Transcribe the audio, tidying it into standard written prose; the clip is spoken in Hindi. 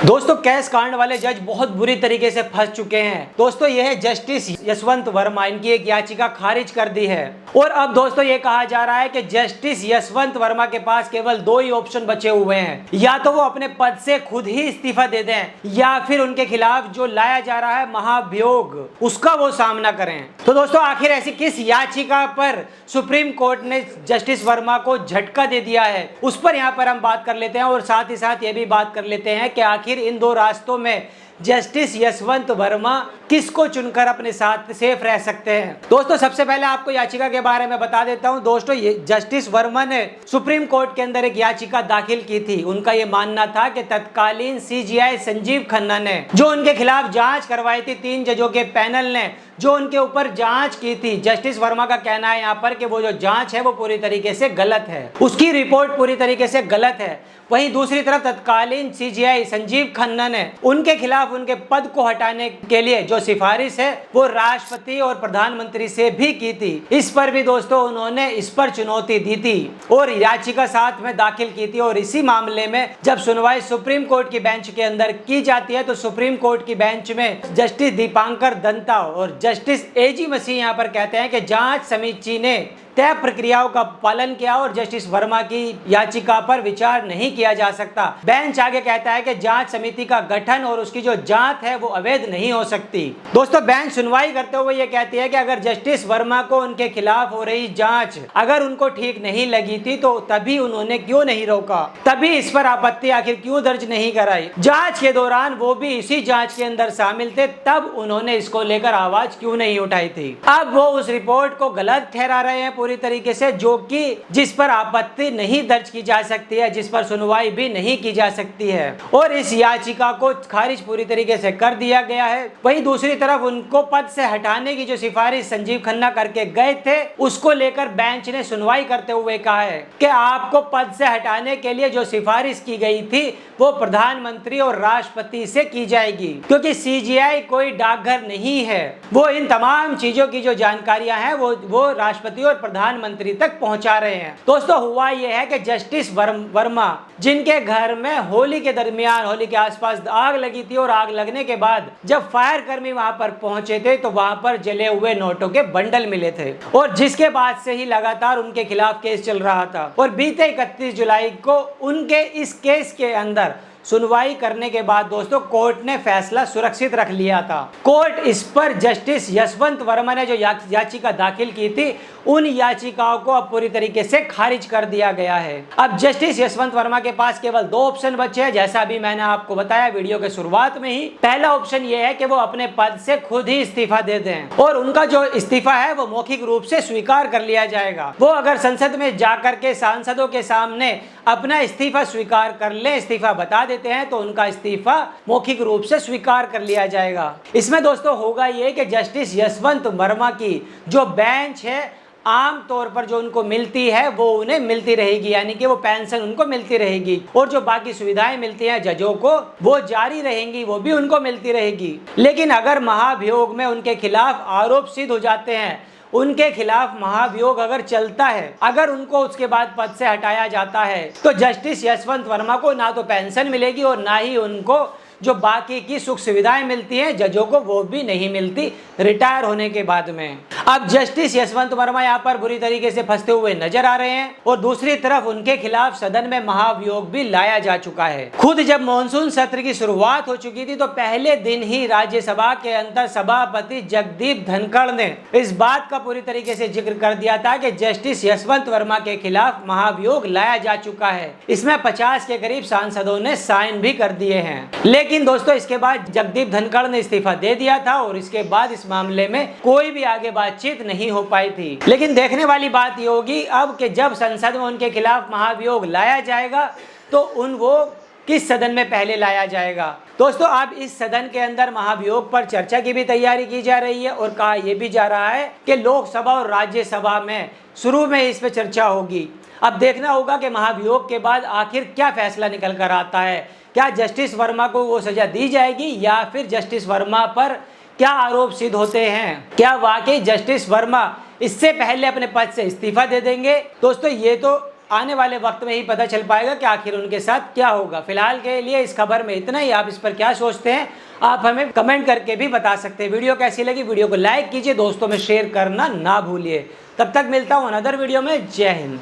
दोस्तों कैस कांड वाले जज बहुत बुरी तरीके से फंस चुके हैं। दोस्तों यह है जस्टिस यशवंत वर्मा, इनकी एक याचिका खारिज कर दी है और अब दोस्तों ये कहा जा रहा है कि जस्टिस यशवंत वर्मा के पास केवल दो ही ऑप्शन बचे हुए हैं, या तो वो अपने पद से खुद ही इस्तीफा दे दें या फिर उनके खिलाफ जो लाया जा रहा है महाभियोग उसका वो सामना करें। तो दोस्तों आखिर ऐसी किस याचिका पर सुप्रीम कोर्ट ने जस्टिस वर्मा को झटका दे दिया है, उस पर यहाँ पर हम बात कर लेते हैं और साथ ही साथ ये भी बात कर लेते हैं कि आखिर इन दो रास्तों में जस्टिस यशवंत वर्मा किसको चुनकर अपने साथ सेफ रह सकते हैं। दोस्तों सबसे पहले आपको याचिका के बारे में बता देता हूं। दोस्तों ये जस्टिस वर्मा ने सुप्रीम कोर्ट के अंदर एक याचिका दाखिल की थी। उनका ये मानना था कि तत्कालीन सीजीआई संजीव खन्ना ने जो उनके खिलाफ जांच करवाई थी, 3 जजों के पैनल ने जो उनके ऊपर जांच की थी, जस्टिस वर्मा का कहना है यहाँ पर कि वो जो जांच है वो पूरी तरीके से गलत है, उसकी रिपोर्ट पूरी तरीके से गलत है। वहीं दूसरी तरफ तत्कालीन सीजीआई संजीव खन्ना ने उनके खिलाफ उनके पद को हटाने के लिए जो सिफारिश है वो राष्ट्रपति और प्रधानमंत्री से भी की थी। इस पर भी दोस्तों उन्होंने इस पर चुनौती दी थी और याचिका साथ में दाखिल की थी। और इसी मामले में जब सुनवाई सुप्रीम कोर्ट की बेंच के अंदर की जाती है तो सुप्रीम कोर्ट की बेंच में जस्टिस दीपांकर दत्ता और जस्टिस एजी मसीह यहाँ पर कहते हैं कि जांच समिति ने तय प्रक्रियाओं का पालन किया और जस्टिस वर्मा की याचिका पर विचार नहीं किया जा सकता। बेंच आगे कहता है कि जांच समिति का गठन और उसकी जो जांच है वो अवैध नहीं हो सकती। दोस्तों बेंच सुनवाई करते हुए ये कहती है कि अगर जस्टिस वर्मा को उनके खिलाफ हो रही जांच अगर उनको ठीक नहीं लगी थी तो तभी उन्होंने क्यों नहीं रोका, तभी इस पर आपत्ति आखिर क्यों दर्ज नहीं कराई। जांच के दौरान वो भी इसी जांच के अंदर शामिल थे, तब उन्होंने इसको लेकर आवाज क्यों नहीं उठाई थी। अब वो उस रिपोर्ट को गलत ठहरा रहे हैं पूरी तरीके से, जो कि जिस पर आपत्ति नहीं दर्ज की जा सकती है, जिस पर सुनवाई भी नहीं की जा सकती है और इस याचिका को खारिज पूरी तरीके से कर दिया गया है। वहीं दूसरी तरफ उनको पद से हटाने की जो सिफारिश संजीव खन्ना करके गए थे उसको लेकर बेंच ने सुनवाई करते हुए कहा है कि आपको पद से हटाने के लिए जो सिफारिश की गई थी वो प्रधानमंत्री और राष्ट्रपति से की जाएगी, क्योंकि सीजीआई कोई डाकघर नहीं है। वो इन तमाम चीजों की जो जानकारियां हैं वो राष्ट्रपति और प्रधानमंत्री तक पहुंचा रहे हैं। दोस्तों हुआ यह है कि जस्टिस वर्मा जिनके घर में होली के दरमियान, होली के आसपास आग लगी थी और आग लगने के बाद जब फायर कर्मी वहां पर पहुंचे थे तो वहां पर जले हुए नोटों के बंडल मिले थे और जिसके बाद से ही लगातार उनके खिलाफ केस चल रहा था और बीते 31 जुलाई को उनके इस केस के अंदर सुनवाई करने के बाद दोस्तों कोर्ट ने फैसला सुरक्षित रख लिया था। कोर्ट इस पर जस्टिस यशवंत वर्मा ने जो याचिका दाखिल की थी उन याचिकाओं को अब पूरी तरीके से खारिज कर दिया गया है। अब जस्टिस यशवंत वर्मा के पास केवल 2 ऑप्शन बचे हैं, जैसा अभी मैंने आपको बताया वीडियो के शुरुआत में ही। पहला ऑप्शन ये है कि वो अपने पद से खुद ही इस्तीफा दे दें और उनका जो इस्तीफा है वो मौखिक रूप से स्वीकार कर लिया जाएगा। वो अगर संसद में जाकर के सांसदों के सामने अपना इस्तीफा स्वीकार कर ले, इस्तीफा बता देते हैं तो उनका इस्तीफा मौखिक रूप से स्वीकार कर लिया जाएगा। इसमें दोस्तों होगा ये कि जस्टिस यशवंत वर्मा की जो बेंच है आम तौर पर जो उनको मिलती है वो उन्हें मिलती रहेगी, यानी कि वो पेंशन उनको मिलती रहेगी और जो बाकी सुविधाएं मिलती हैं जजों को वो जारी रहेंगी, वो भी उनको मिलती रहेगी। लेकिन अगर महाभियोग में उनके खिलाफ आरोप सिद्ध हो जाते हैं, उनके खिलाफ महाभियोग अगर चलता है, अगर उनको उसके बाद पद से हटाया जाता है तो जस्टिस यशवंत वर्मा को ना तो पेंशन मिलेगी और ना ही उनको जो बाकी की सुख सुविधाएं मिलती हैं जजों को वो भी नहीं मिलती रिटायर होने के बाद में। अब जस्टिस यशवंत वर्मा यहाँ पर बुरी तरीके से फंसते हुए नजर आ रहे हैं और दूसरी तरफ उनके खिलाफ सदन में महाभियोग भी लाया जा चुका है। खुद जब मॉनसून सत्र की शुरुआत हो चुकी थी तो पहले दिन ही राज्यसभा के अंदर सभापति जगदीप धनखड़ ने इस बात का पूरी तरीके से जिक्र कर दिया था कि जस्टिस यशवंत वर्मा के खिलाफ महाभियोग लाया जा चुका है। इसमें 50 के करीब सांसदों ने साइन भी कर दिए हैं। लेकिन दोस्तों इसके बाद जगदीप धनखड़ ने इस्तीफा दे दिया था और इसके बाद इस मामले में कोई भी आगे बातचीत नहीं हो पाई थी। लेकिन देखने वाली बात ये होगी अब कि जब संसद में उनके खिलाफ महाभियोग लाया जाएगा तो वो किस सदन में पहले लाया जाएगा। दोस्तों अब इस सदन के अंदर महाभियोग पर चर्चा की भी तैयारी की जा रही है और कहा यह भी जा रहा है कि लोकसभा और राज्यसभा में शुरू में इस पर चर्चा होगी। अब देखना होगा कि महाभियोग के बाद आखिर क्या फैसला निकल कर आता है। क्या जस्टिस वर्मा को वो सजा दी जाएगी या फिर जस्टिस वर्मा पर क्या आरोप सिद्ध होते हैं, क्या वाकई जस्टिस वर्मा इससे पहले अपने पद से इस्तीफा दे देंगे। दोस्तों ये तो आने वाले वक्त में ही पता चल पाएगा कि आखिर उनके साथ क्या होगा। फिलहाल के लिए इस खबर में इतना ही। आप इस पर क्या सोचते हैं आप हमें कमेंट करके भी बता सकते हैं। वीडियो कैसी लगी वीडियो को लाइक कीजिए, दोस्तों में शेयर करना ना भूलिए। तब तक मिलता हूँ अनदर वीडियो में। जय हिंद।